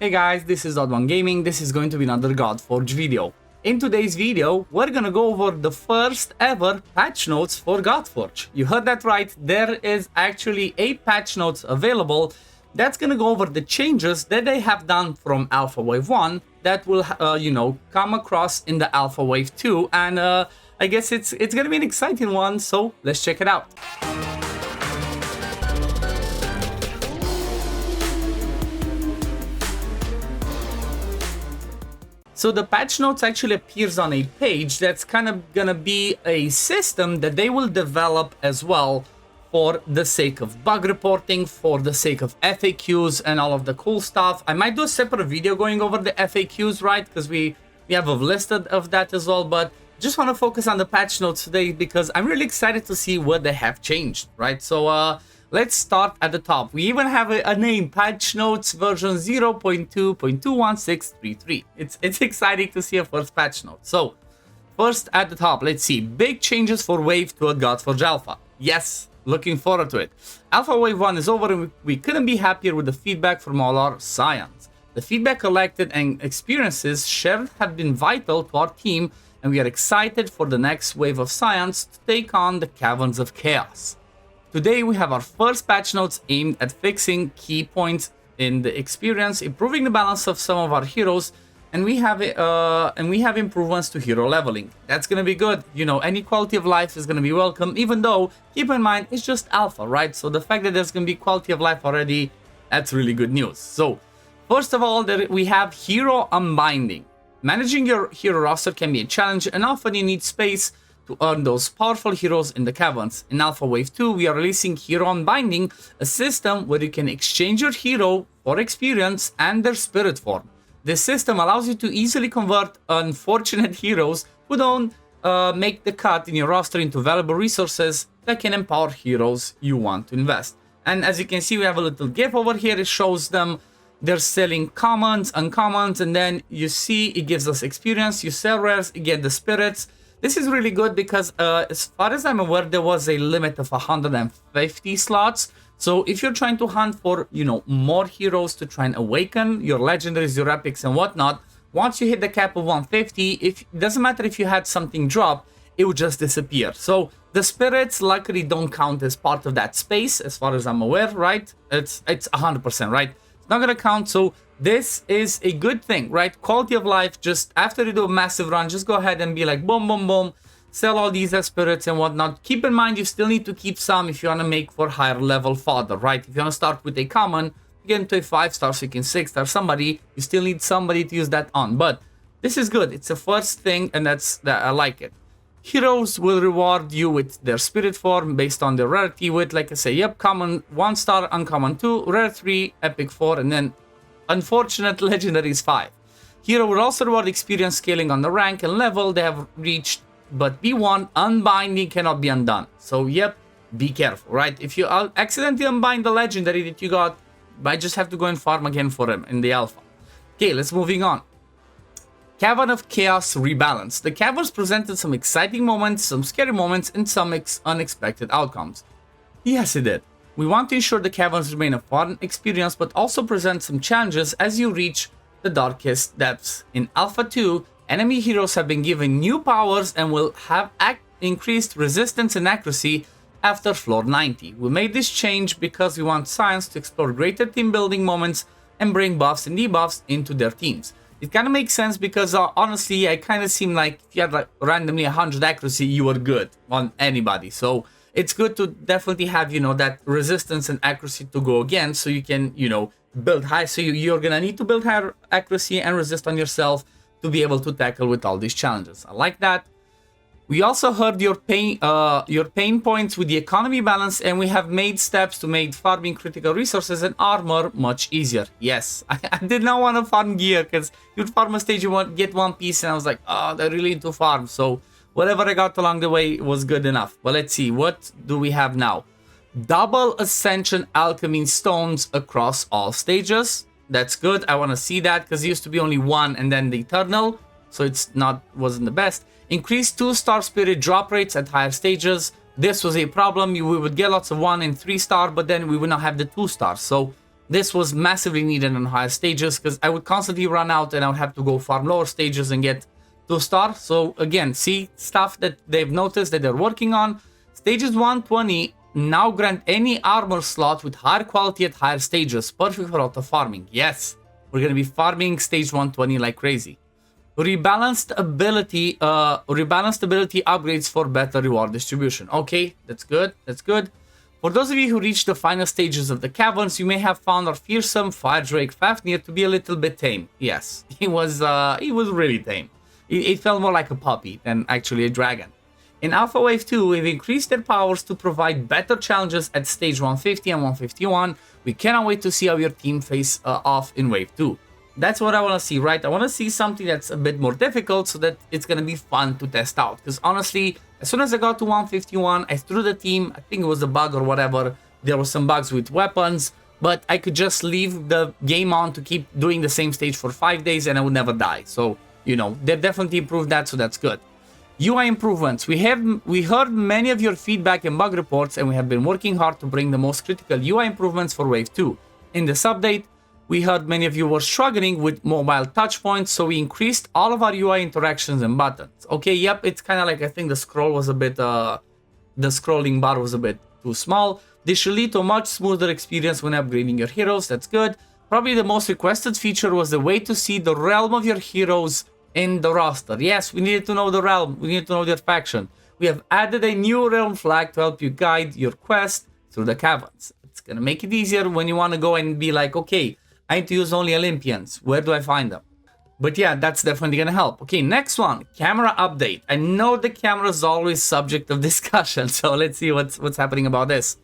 Hey guys, this is OddOneGaming. This is going to be another Godforge video. In today's video, we're gonna go over the first ever patch notes for Godforge. You heard that right, there is actually a patch notes available that's gonna go over the changes that they have done from Alpha Wave 1 that will, come across in the Alpha Wave 2, and I guess it's gonna be an exciting one, so let's check it out. So the patch notes actually appears on a page that's kind of gonna be a system that they will develop as well for the sake of bug reporting, for the sake of FAQs and all of the cool stuff. I might do a separate video going over the FAQs, right? Because we have a list of that as well, but just want to focus on the patch notes today because I'm really excited to see what they have changed, right? So let's start at the top. We even have a name, patch notes version 0.2.21633. It's exciting to see a first patch note. So first at the top, let's see, big changes for Wave 2 at Godforge Alpha. Yes, looking forward to it. Alpha Wave 1 is over and we couldn't be happier with the feedback from all our scions. The feedback collected and experiences shared have been vital to our team, and we are excited for the next wave of science to take on the Caverns of Chaos. Today we have our first patch notes aimed at fixing key points in the experience, improving the balance of some of our heroes, and we have improvements to hero leveling. That's gonna be good. You know, any quality of life is gonna be welcome, even though, keep in mind, it's just alpha, right? So the fact that there's gonna be quality of life already, that's really good news. So first of all, we have hero unbinding. Managing your hero roster can be a challenge, and often you need space to earn those powerful heroes in the caverns. In Alpha Wave 2, we are releasing Hero Unbinding, a system where you can exchange your hero for experience and their spirit form. This system allows you to easily convert unfortunate heroes who don't make the cut in your roster into valuable resources that can empower heroes you want to invest. And as you can see, we have a little GIF over here. It shows them they're selling commons, uncommons, and then you see it gives us experience. You sell rares, you get the spirits. This is really good because as far as I'm aware, there was a limit of 150 slots. So if you're trying to hunt for, more heroes to try and awaken your legendaries, your epics and whatnot, once you hit the cap of 150, it doesn't matter if you had something drop, it would just disappear. So the spirits luckily don't count as part of that space, as far as I'm aware, right? It's 100%, right? It's not gonna count, so this is a good thing, right? Quality of life, just after you do a massive run, just go ahead and be like, boom, boom, boom, sell all these spirits and whatnot. Keep in mind, you still need to keep some if you want to make for higher level fodder, right? If you want to start with a common, you get into a 5-star, so you can 6-star somebody, you still need somebody to use that on. But this is good. It's a first thing, and I like it. Heroes will reward you with their spirit form based on their rarity with, like I say, yep, common 1-star, uncommon 2, rare 3, epic 4, and then unfortunate legendary is 5. Hero will also reward experience scaling on the rank and level they have reached, but be warned, unbinding cannot be undone. So yep, be careful, right? If you accidentally unbind the legendary that you got, you might just have to go and farm again for him in the alpha. Okay, let's moving on. Cavern of Chaos rebalance. The caverns presented some exciting moments, some scary moments, and some unexpected outcomes. Yes, it did. We want to ensure the caverns remain a fun experience, but also present some challenges as you reach the darkest depths. In Alpha 2, enemy heroes have been given new powers and will have increased resistance and accuracy after floor 90. We made this change because we want science to explore greater team building moments and bring buffs and debuffs into their teams. It kind of makes sense because honestly, I kind of seem like if you had like randomly 100 accuracy, you were good on anybody. So it's good to definitely have, that resistance and accuracy to go again, so you can, build high. So you're gonna need to build higher accuracy and resist on yourself to be able to tackle with all these challenges. I like that. We also heard your pain points with the economy balance, and we have made steps to make farming critical resources and armor much easier. Yes, I did not want to farm gear because you'd farm a stage, you get one piece, and I was like, oh, they're really into farm. So whatever I got along the way was good enough. But let's see, what do we have now? Double Ascension Alchemy Stones across all stages. That's good. I want to see that because it used to be only one and then the Eternal. So wasn't the best. Increased 2-star spirit drop rates at higher stages. This was a problem. We would get lots of 1 and 3-star, but then we would not have the 2-star. So This was massively needed on higher stages because I would constantly run out and I would have to go farm lower stages and get 2-star. So again, see stuff that they've noticed that they're working on. Stages 120 now grant any armor slot with higher quality at higher stages. Perfect for auto farming. Yes, we're going to be farming stage 120 like crazy. Rebalanced ability upgrades for better reward distribution. Okay, that's good. That's good. For those of you who reached the final stages of the Caverns, you may have found our fearsome Fire Drake Fafnir to be a little bit tame. Yes, he was really tame. It felt more like a puppy than actually a dragon. In Alpha Wave 2, we've increased their powers to provide better challenges at stage 150 and 151. We cannot wait to see how your team face off in Wave 2. That's what I want to see, right? I want to see something that's a bit more difficult so that it's going to be fun to test out. Because honestly, as soon as I got to 151, I threw the team. I think it was a bug or whatever. There were some bugs with weapons, but I could just leave the game on to keep doing the same stage for 5 days and I would never die. So, you know, they definitely improved that, so that's good. UI improvements. We heard many of your feedback and bug reports, and we have been working hard to bring the most critical UI improvements for Wave 2. In this update, we heard many of you were struggling with mobile touch points, so we increased all of our UI interactions and buttons. Okay, yep, it's kind of like I think the scroll was a bit, the scrolling bar was a bit too small. This should lead to a much smoother experience when upgrading your heroes. That's good. Probably the most requested feature was the way to see the realm of your heroes in the roster. Yes, we needed to know the realm. We needed to know their faction. We have added a new realm flag to help you guide your quest through the caverns. It's gonna make it easier when you want to go and be like, okay, I need to use only Olympians. Where do I find them? But yeah, that's definitely gonna help. Okay, next one, camera update. I know the camera is always subject of discussion, so let's see what's happening about this.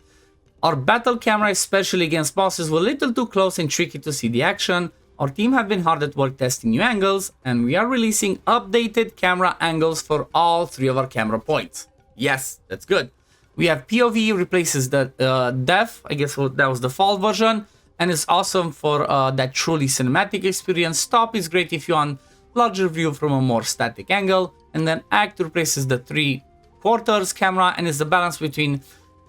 Our battle camera, especially against bosses, were a little too close and tricky to see the action. Our team have been hard at work testing new angles, and we are releasing updated camera angles for all 3 of our camera points. Yes, that's good. We have POV replaces the def, I guess that was the default version, and it's awesome for that truly cinematic experience. Stop is great if you want larger view from a more static angle, and then act replaces the 3/4 camera and is the balance between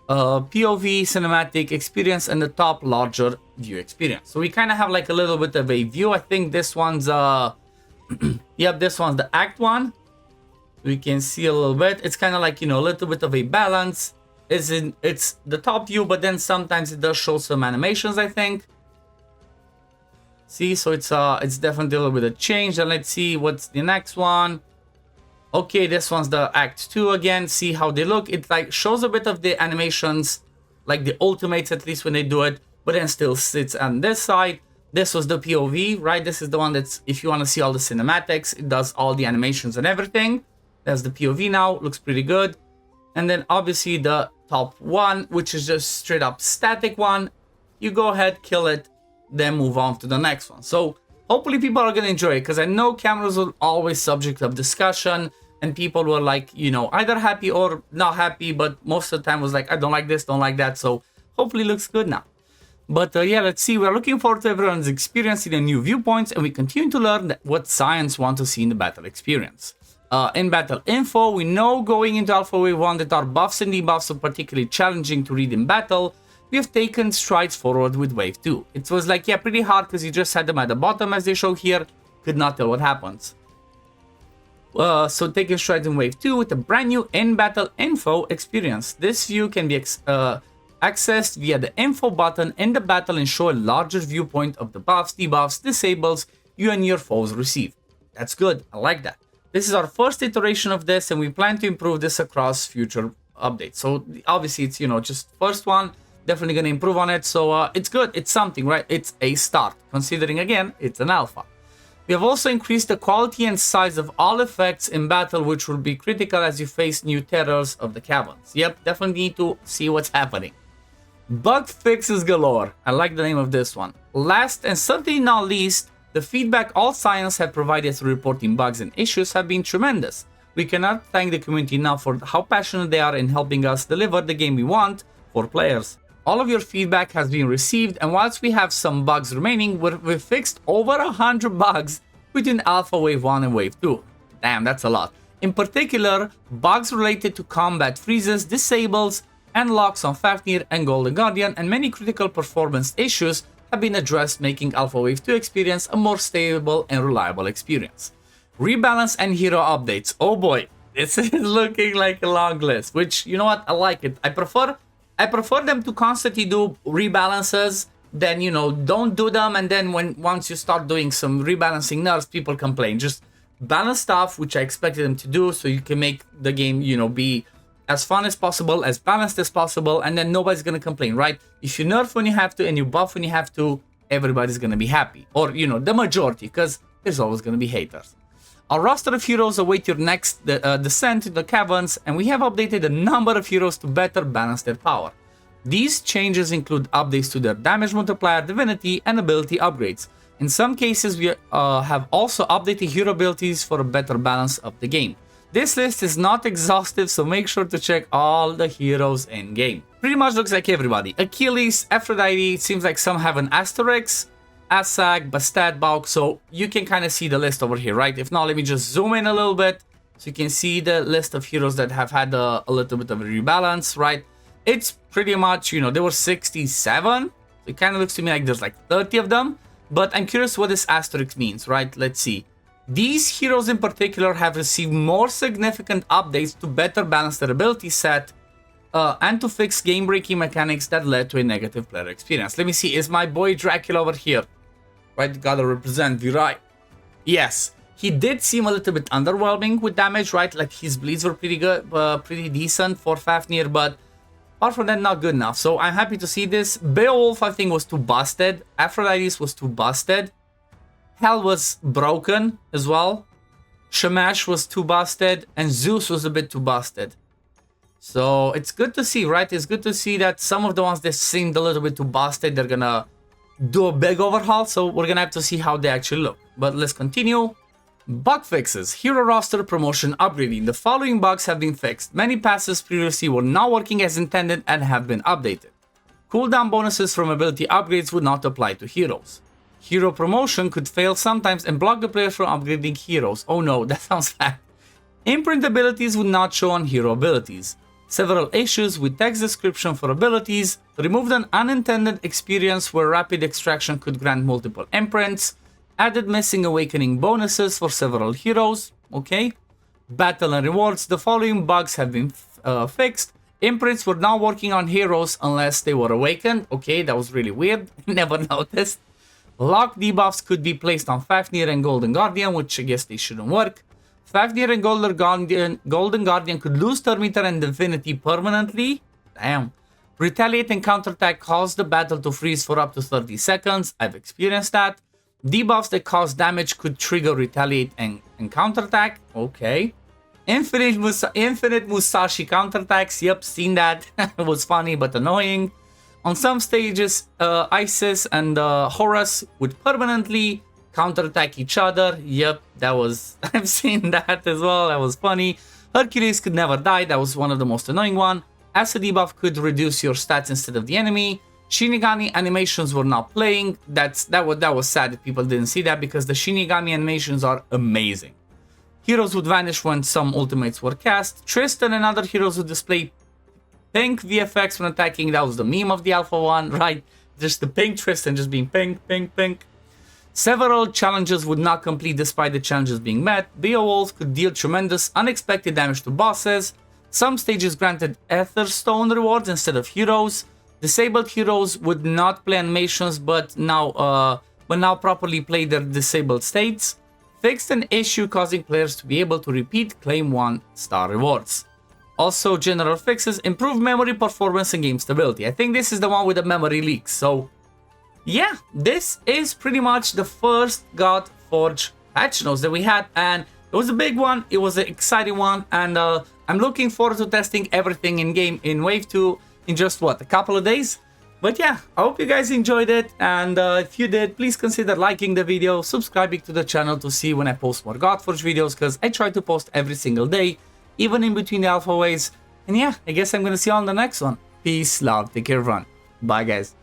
POV cinematic experience and the top larger view experience. So we kind of have like a little bit of a view. I think this one's yep, this one's the act one. We can see a little bit. It's kind of like, you know, a little bit of a balance. It's the top view, but then sometimes it does show some animations, I think. See, so it's definitely a little bit of change. And let's see what's the next one. Okay, this one's the Act 2 again. See how they look. It like shows a bit of the animations, like the ultimates at least when they do it, but then still sits on this side. This was the POV, right? This is the one that's, if you want to see all the cinematics, it does all the animations and everything. That's the POV now. Looks pretty good. And then obviously the top one, which is just straight up static one. You go ahead, kill it, then move on to the next one. So hopefully people are gonna enjoy it, because I know cameras are always subject of discussion and people were like, you know, either happy or not happy, but most of the time was like, I don't like this, don't like that. So hopefully it looks good now. But yeah, let's see. We're looking forward to everyone's experiencing the new viewpoints, and we continue to learn what science want to see in the battle experience. In battle info, we know going into Alpha Wave 1 that our buffs and debuffs are particularly challenging to read in battle. We have taken strides forward with Wave 2. It was like, yeah, pretty hard because you just had them at the bottom as they show here. Could not tell what happens. So taking strides in Wave 2 with a brand new in-battle info experience. This view can be accessed via the info button in the battle and show a larger viewpoint of the buffs, debuffs, disables you and your foes receive. That's good. I like that. This is our first iteration of this, and we plan to improve this across future updates. So obviously it's, you know, just first one. Definitely going to improve on it, so it's good. It's something, right? It's a start, considering again it's an alpha. We have also increased the quality and size of all effects in battle, which will be critical as you face new terrors of the caverns. Yep, definitely need to see what's happening. Bug fixes galore. I like the name of this one. Last and certainly not least, the feedback all science have provided through reporting bugs and issues have been tremendous. We cannot thank the community enough for how passionate they are in helping us deliver the game we want for players. All of your feedback has been received, and whilst we have some bugs remaining, we've fixed over 100 bugs between Alpha Wave 1 and Wave 2. Damn, that's a lot. In particular, bugs related to combat freezes, disables, and locks on Fafnir and Golden Guardian, and many critical performance issues have been addressed, making Alpha Wave 2 experience a more stable and reliable experience. Rebalance and hero updates. Oh boy, this is looking like a long list, which, you know what, I like it. I prefer them to constantly do rebalances than, you know, don't do them, and then once you start doing some rebalancing nerfs, people complain. Just balance stuff, which I expected them to do, so you can make the game, you know, be as fun as possible, as balanced as possible, and then nobody's gonna complain, right? If you nerf when you have to and you buff when you have to, everybody's gonna be happy. Or, you know, the majority, because there's always gonna be haters. Our roster of heroes await your next descent to the caverns, and we have updated a number of heroes to better balance their power. These changes include updates to their damage multiplier, divinity, and ability upgrades. In some cases, we have also updated hero abilities for a better balance of the game. This list is not exhaustive, so make sure to check all the heroes in game. Pretty much looks like everybody. Achilles, Aphrodite, it seems like some have an asterisk, Asag, Bastet, Bauk, so you can kind of see the list over here, right? If not, let me just zoom in a little bit so you can see the list of heroes that have had a little bit of a rebalance, right? It's pretty much, you know, there were 67. It kind of looks to me like there's like 30 of them, but I'm curious what this asterisk means, right? Let's see. These heroes in particular have received more significant updates to better balance their ability set and to fix game-breaking mechanics that led to a negative player experience. Let me see, is my boy Dracula over here? Right, gotta represent Virai. Yes, he did seem a little bit underwhelming with damage, right? Like his bleeds were pretty good, pretty decent for Fafnir, but apart from that, not good enough. So I'm happy to see this. Beowulf, I think, was too busted. Aphrodite was too busted. Hell was broken as well. Shamash was too busted. And Zeus was a bit too busted. So it's good to see, right? It's good to see that some of the ones that seemed a little bit too busted, they're gonna do a big overhaul. So we're gonna have to see how they actually look. But let's continue. Bug fixes. Hero roster promotion upgrading. The following bugs have been fixed. Many passes previously were not working as intended and have been updated. Cooldown bonuses from ability upgrades would not apply to heroes. Hero promotion could fail sometimes and block the player from upgrading heroes. Oh no, that sounds bad. Imprint abilities would not show on hero abilities. Several issues with text description for abilities. Removed an unintended experience where rapid extraction could grant multiple imprints. Added missing awakening bonuses for several heroes. Okay. Battle and rewards. The following bugs have been fixed. Imprints were not working on heroes unless they were awakened. Okay, that was really weird. Never noticed. Lock debuffs could be placed on Fafnir and Golden Guardian, which I guess they shouldn't work. Fafnir and Golden Guardian could lose turn meter and divinity permanently. Damn. Retaliate and counterattack cause the battle to freeze for up to 30 seconds. I've experienced that. Debuffs that cause damage could trigger retaliate and counterattack. Okay. Infinite Musashi counterattacks. Yep, seen that. It was funny but annoying. On some stages, Isis and Horus would permanently counterattack each other. Yep, that was... I've seen that as well. That was funny. Hercules could never die. That was one of the most annoying one. Acid debuff could reduce your stats instead of the enemy. Shinigami animations were not playing. That was sad that people didn't see that because the Shinigami animations are amazing. Heroes would vanish when some ultimates were cast. Tristan and other heroes would display pink VFX when attacking. That was the meme of the Alpha 1, right? Just the pink Tristan just being pink, pink, pink. Several challenges would not complete despite the challenges being met. Beowulf could deal tremendous unexpected damage to bosses. Some stages granted Etherstone rewards instead of heroes. Disabled heroes would not play animations but now properly play their disabled states. Fixed an issue causing players to be able to repeat claim 1-star rewards. Also, general fixes, improved memory performance and game stability. I think this is the one with the memory leaks. So, yeah, this is pretty much the first Godforge patch notes that we had. And it was a big one, it was an exciting one. And I'm looking forward to testing everything in-game in Wave 2 in just, what, a couple of days? But yeah, I hope you guys enjoyed it. And if you did, please consider liking the video, subscribing to the channel to see when I post more Godforge videos. Because I try to post every single day, even in between the alpha waves. And yeah, I guess I'm gonna see you on the next one. Peace, love, take care, everyone. Bye, guys.